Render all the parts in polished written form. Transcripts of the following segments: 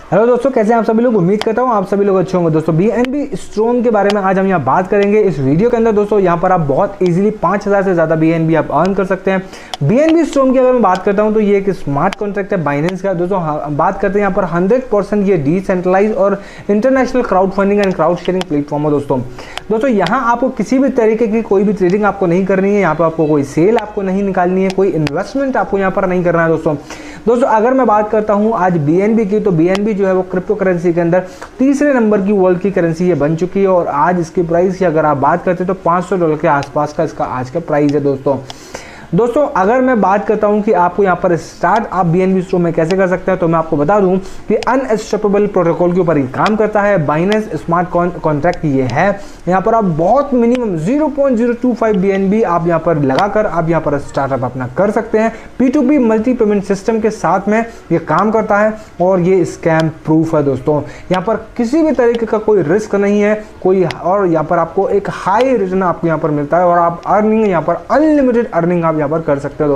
Hello दोस्तों, कैसे हैं आप सभी लोग। उम्मीद करता हूँ आप सभी लोग अच्छे होंगे। दोस्तों बीएनबी स्ट्रॉन्ग के बारे में आज हम यहाँ बात करेंगे इस वीडियो के अंदर। दोस्तों यहाँ पर आप बहुत इजीली 5000 से ज़्यादा बीएनबी आप अर्न कर सकते हैं। बीएनबी स्ट्रॉन्ग की अगर मैं बात करता हूँ तो ये एक स्मार्ट कॉन्ट्रैक्ट है बाइनेंस का। दोस्तों बात करते हैं यहाँ पर 100% ये डिसेंट्रलाइज और international crowd funding and crowd sharing platform है। दोस्तों यहाँ आपको किसी भी तरीके की कोई भी ट्रेडिंग आपको नहीं करनी है। यहाँ पर आपको कोई सेल आपको नहीं निकालनी है, कोई इन्वेस्टमेंट आपको यहाँ पर नहीं करना है। दोस्तों अगर मैं बात करता हूँ आज बीएनबी की, तो बीएनबी जो है वो क्रिप्टो करेंसी के अंदर तीसरे नंबर की वर्ल्ड की करेंसी ये बन चुकी है। और आज इसकी प्राइस की अगर आप बात करते हैं तो $500 के आसपास का इसका आज का प्राइस है। दोस्तों अगर मैं बात करता हूं कि आपको यहां पर स्टार्ट आप बीएनबी स्टोर में कैसे कर सकते हैं, तो मैं आपको बता दूं कि अनस्टॉपेबल प्रोटोकॉल के ऊपर ये काम करता है। बाइनेंस स्मार्ट कॉन्ट्रैक्ट ये है। यहां पर आप बहुत मिनिमम 0.025 बीएनबी आप यहां पर लगाकर आप यहां पर स्टार्टअप अपना कर सकते हैं। P2P मल्टी पेमेंट सिस्टम के साथ में ये काम करता है और ये स्कैम प्रूफ है। दोस्तों यहां पर किसी भी तरीके का कोई रिस्क नहीं है कोई, और यहां पर आपको एक हाई रिटर्न आपको यहां पर मिलता है और आप अर्निंग यहां पर अनलिमिटेड अर्निंग आप यहाँ पर कर सकते हैं।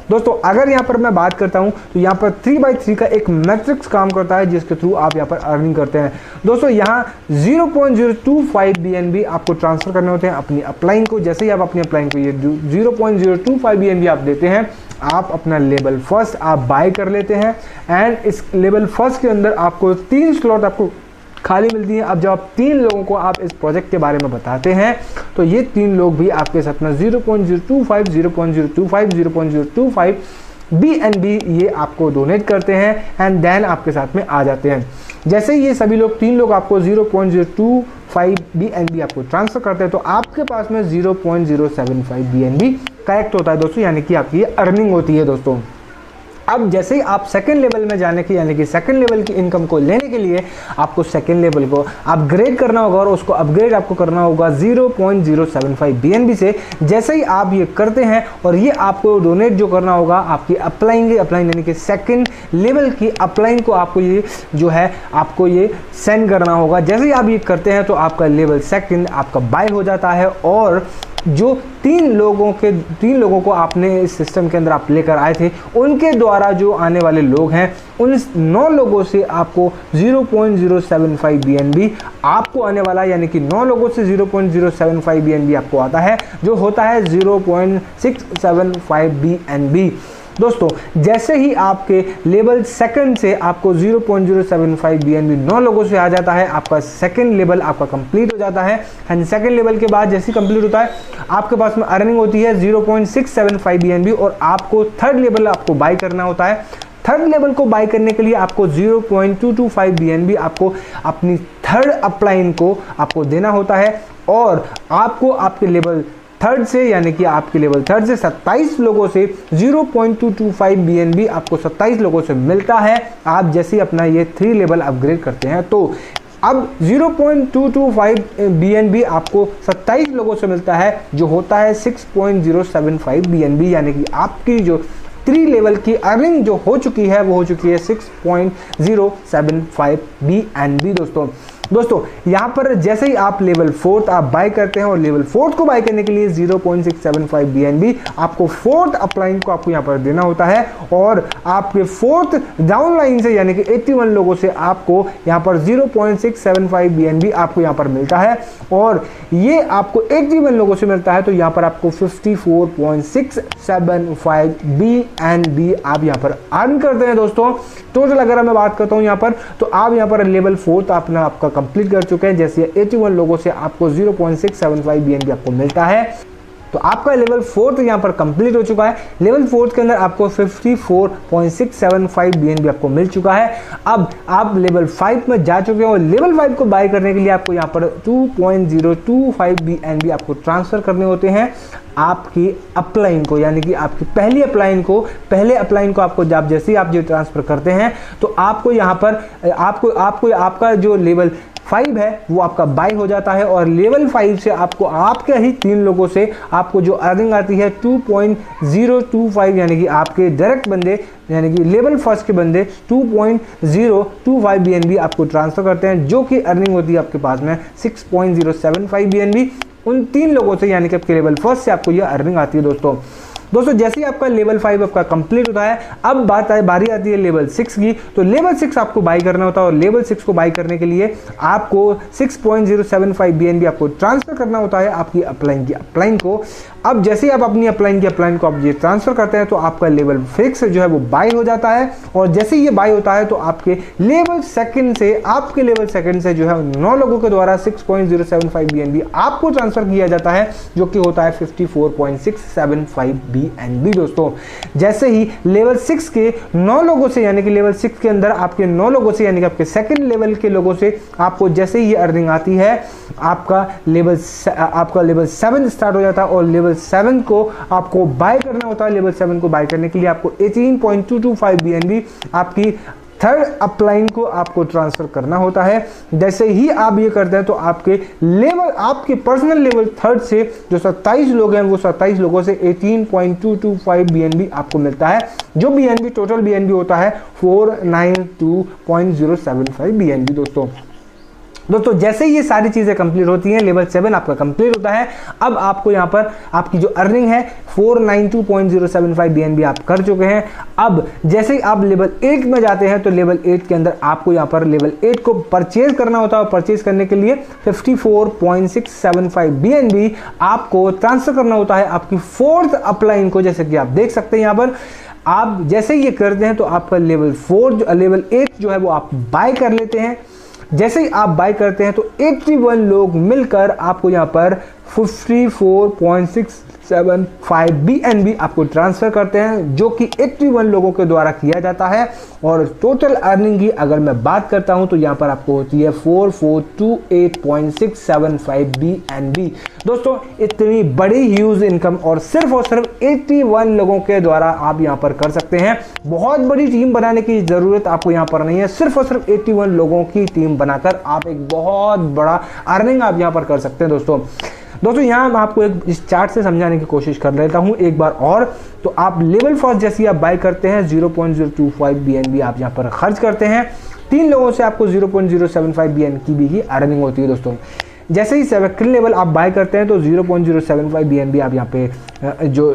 दोस्तों अगर यहाँ पर मैं बात करता हूँ तो यहाँ पर 3x3 का एक मैट्रिक्स काम करता है जिसके थ्रू आप यहाँ पर अर्निंग करते हैं। दोस्तों यहाँ 0.025 बीएनबी आपको ट्रांसफर करने होते हैं अपनी अपलाइन को। जैसे ही आप अपनी अपलाइन को ये 0.025 बीएनबी आप देते हैं, आप अपना लेवल फर्स्ट आप बाय कर लेते हैं एंड इस लेवल फर्स्ट के अंदर आपको 3 स्लॉट आपको खाली मिलती है। अब जब आप 3 लोगों को आप इस प्रोजेक्ट के बारे में बताते हैं तो ये 3 लोग भी आपके साथ में 0.025 बीएनबी ये आपको डोनेट करते हैं एंड देन आपके साथ में आ जाते हैं। जैसे ही ये सभी लोग 3 लोग आपको 0.025 बीएनबी आपको ट्रांसफर करते हैं तो आपके पास में 0.075 बीएनबी कलेक्ट होता है दोस्तों, यानी कि आपकी अर्निंग होती है। दोस्तों अब जैसे ही आप सेकंड लेवल में जाने की, यानी कि सेकंड लेवल की इनकम को लेने के लिए आपको सेकंड लेवल को अपग्रेड करना होगा और उसको अपग्रेड आपको करना होगा 0.075 बीएनबी से। जैसे ही आप ये करते हैं और ये आपको डोनेट जो करना होगा आपकी अपलाइन यानी कि सेकंड लेवल की अपलाइन को आपको ये जो है आपको ये सेंड करना होगा। जैसे ही आप ये करते हैं तो आपका लेवल सेकंड आपका बाय हो जाता है और जो 3 लोगों को आपने इस सिस्टम के अंदर आप लेकर आए थे उनके द्वारा जो आने वाले लोग हैं उन 9 लोगों से आपको 0.075 बीएनबी आपको आने वाला है, यानी कि 9 लोगों से 0.075 बीएनबी आपको आता है जो होता है 0.675 बीएनबी। दोस्तों जैसे ही आपके लेवल सेकंड से आपको 0.075 बीएनबी 9 लोगों से आ जाता है, आपका सेकंड लेवल आपका कंप्लीट हो जाता है एंड सेकंड लेवल के बाद जैसे कंप्लीट होता है आपके पास में अर्निंग होती है 0.675 बीएनबी और आपको थर्ड लेवल आपको बाय करना होता है। थर्ड लेवल को बाय करने के लिए आपको 0.225 बीएनबी आपको अपनी थर्ड अपलाइन को आपको देना होता है और आपको आपके लेवल थर्ड से, यानी कि आपके लेवल थर्ड से 27 लोगों से 0.225 बीएनबी आपको 27 लोगों से मिलता है। आप जैसे ही अपना ये 3 लेवल अपग्रेड करते हैं तो अब 0.225 बीएनबी आपको 27 लोगों से मिलता है जो होता है 6.075 बीएनबी, यानी कि आपकी जो 3 लेवल की अर्निंग जो हो चुकी है वो हो चुकी है 6.075 बीएनबी। दोस्तों यहाँ पर जैसे ही आप लेवल 4 आप बाय करते हैं और लेवल 4 को बाय करने के लिए 0.675 बीएनबी आपको 4th अपलाइन को आपको यहाँ पर देना होता है और आपके 4th डाउनलाइन से, यानी कि 81 लोगों से आपको यहाँ पर 0.675 बीएनबी आपको यहाँ पर मिलता है और ये आपको 81 लोगों से मिलता है तो यहाँ पर आपको 54.675 बीएनबी आप यहाँ पर अर्न करते हैं। दोस्तों टोटल अगर मैं बात करता हूँ यहाँ पर तो आप यहाँ पर लेवल 4 अपना आपका कंप्लीट कर चुके हैं। जैसे 81 लोगों से आपको 0.675 बीएनबी आपको मिलता है तो आपका लेवल 4 यहाँ पर कंप्लीट हो चुका है। लेवल 4 के अंदर आपको 54.675 बीएनबी आपको मिल चुका है। अब आप लेवल 5 में जा चुके हैं और लेवल 5 को बाय करने के लिए आपको यहाँ पर 2.025 बीएनबी आपको ट्रांसफर करने होते हैं आपकी अपलाइन को, यानी कि आपकी पहले अपलाइन को आपको जब जैसे ही आप जो ट्रांसफर करते हैं तो आपको यहाँ पर आपको आपका जो लेवल 5 है वो आपका बाय हो जाता है और लेवल 5 से आपको आपके ही 3 लोगों से आपको जो अर्निंग आती है 2.025, यानी कि आपके डायरेक्ट बंदे, यानी कि लेवल फर्स्ट के बंदे 2.025 बीएनबी आपको ट्रांसफर करते हैं जो कि अर्निंग होती है आपके पास में 6.075 बीएनबी उन 3 लोगों से, यानी कि आपके लेवल फर्स्ट से आपको यह अर्निंग आती है। दोस्तों जैसे ही आपका लेवल 5 आपका कंप्लीट होता है, अब बारी आती है लेवल 6 की। तो लेवल 6 आपको बाई करना होता है और लेवल 6 को बाई करने के लिए आपको 6.075 BNB आपको ट्रांसफर करना होता है आपकी अपलाइन को। अब जैसे ही आप अपनी अपलाइन को आप ये ट्रांसफर करते हैं तो आपका लेवल 6 जो है वो बाई हो जाता है। और जैसे ही ये बाई होता है तो आपके लेवल सेकंड से जो है 9 लोगों के द्वारा 6.075 BNB आपको ट्रांसफर किया जाता है, जो कि होता है 54.675 BNB। दोस्तों जैसे ही लेवल 6 के 9 लोगों से, यानी कि लेवल 6 के अंदर आपके 9 लोगों से, यानी कि आपके सेकंड लेवल के लोगों से आपको जैसे ही अर्निंग आती है, आपका लेवल 7 स्टार्ट हो जाता है और लेवल 7 को आपको बाय करना होता है। लेवल 7 को बाय करने के लिए आपको 18.225 BNB आपकी थर्ड अपलाइन को आपको ट्रांसफर करना होता है। जैसे ही आप ये करते हैं तो आपके पर्सनल लेवल थर्ड से जो 27 लोग हैं, वो 27 लोगों से 18.225 BNB आपको मिलता है, जो BNB टोटल BNB होता है 492.075 BNB। दोस्तों जैसे ही ये सारी चीजें कंप्लीट होती हैं, लेवल 7 आपका कंप्लीट होता है। अब आपको यहाँ पर आपकी जो अर्निंग है 492.075 BNB आप कर चुके हैं। अब जैसे ही आप लेवल 8 में जाते हैं तो लेवल 8 के अंदर आपको यहाँ पर लेवल 8 को परचेज करना होता है। परचेज करने के लिए 54.675 BNB आपको ट्रांसफर करना होता है आपकी फोर्थ अपलाइन को। जैसे कि आप देख सकते हैं यहाँ पर आप जैसे ही ये करते हैं तो आपका लेवल 8 जो है वो आप बाय कर लेते हैं। जैसे ही आप बाय करते हैं तो 81 लोग मिलकर आपको यहाँ पर 54.675 BNB आपको ट्रांसफर करते हैं, जो कि 81 लोगों के द्वारा किया जाता है। और टोटल अर्निंग की अगर मैं बात करता हूं तो यहाँ पर आपको होती है 4428.675 BNB। दोस्तों इतनी बड़ी ह्यूज इनकम और सिर्फ 81 लोगों के द्वारा आप यहाँ पर कर सकते हैं। बहुत बड़ी टीम बनाने की जरूरत आपको यहाँ पर नहीं है, सिर्फ 81 लोगों की टीम बनाकर आप एक बहुत बड़ा अर्निंग आप यहाँ पर कर सकते हैं। दोस्तों यहाँ मैं आपको इस चार्ट से समझाने की कोशिश कर लेता हूँ एक बार और। तो आप लेवल फर्स्ट जैसे आप बाय करते हैं 0.025 BNB आप यहाँ पर खर्च करते हैं। 3 लोगों से आपको 0.075 BNB की अर्निंग होती है। दोस्तों जैसे ही सेकंड लेवल आप बाय करते हैं तो 0.075 BNB आप यहाँ पे जो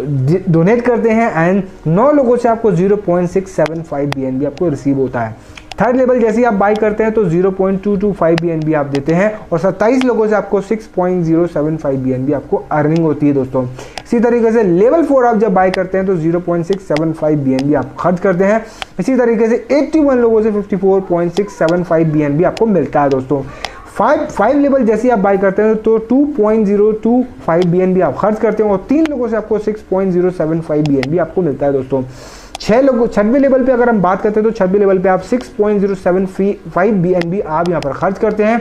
डोनेट करते हैं एंड 9 लोगों से आपको 0.675 BNB आपको रिसीव होता है। थर्ड लेवल जैसे ही आप बाय करते हैं तो 0.225 BNB आप देते हैं और 27 लोगों से आपको 6.075 BNB आपको अर्निंग होती है। दोस्तों इसी तरीके से लेवल 4 आप जब बाय करते हैं तो 0.675 BNB आप खर्च करते हैं। इसी तरीके से 81 लोगों से 54.675 BNB आपको मिलता है। दोस्तों 5 लेवल जैसे आप बाय करते हैं तो 2.025 BNB आप खर्च करते हैं और 3 लोगों से आपको 6.075 BNB आपको मिलता है। दोस्तों 6वें लेवल पे अगर हम बात करते हैं तो 6वें लेवल पे आप 6.075 BNB आप यहाँ पर खर्च करते हैं।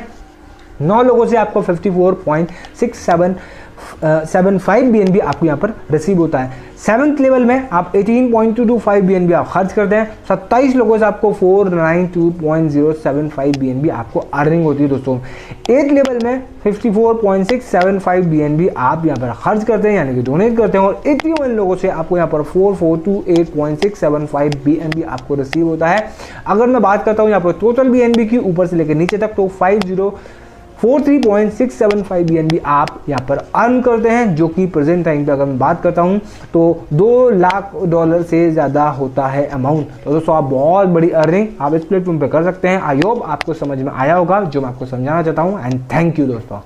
9 लोगों से आपको 54.675 BNB आपको यहाँ पर रिसीव होता है। 7th लेवल में आप 18.225 BNB आप खर्च करते हैं। 27 लोगों से आपको 492.075 BNB आपको अर्निंग होती है। दोस्तों 8th लेवल में 54.675 BNB आप यहाँ पर खर्च करते हैं, यानी कि डोनेट करते हैं और 81 लोगों से आपको यहाँ पर 4428.675 BNB आपको रिसीव होता है। अगर मैं बात करता हूँ यहाँ पर टोटल BNB की ऊपर से लेकर नीचे तक तो 5043.675 BNB आप यहाँ पर अर्न करते हैं, जो कि प्रेजेंट टाइम पे अगर मैं बात करता हूँ तो $2 लाख से ज़्यादा होता है अमाउंट। तो दोस्तों आप बहुत बड़ी अर्निंग आप इस प्लेटफॉर्म पे कर सकते हैं। आई होप आपको समझ में आया होगा जो मैं आपको समझाना चाहता हूँ एंड थैंक यू दोस्तों।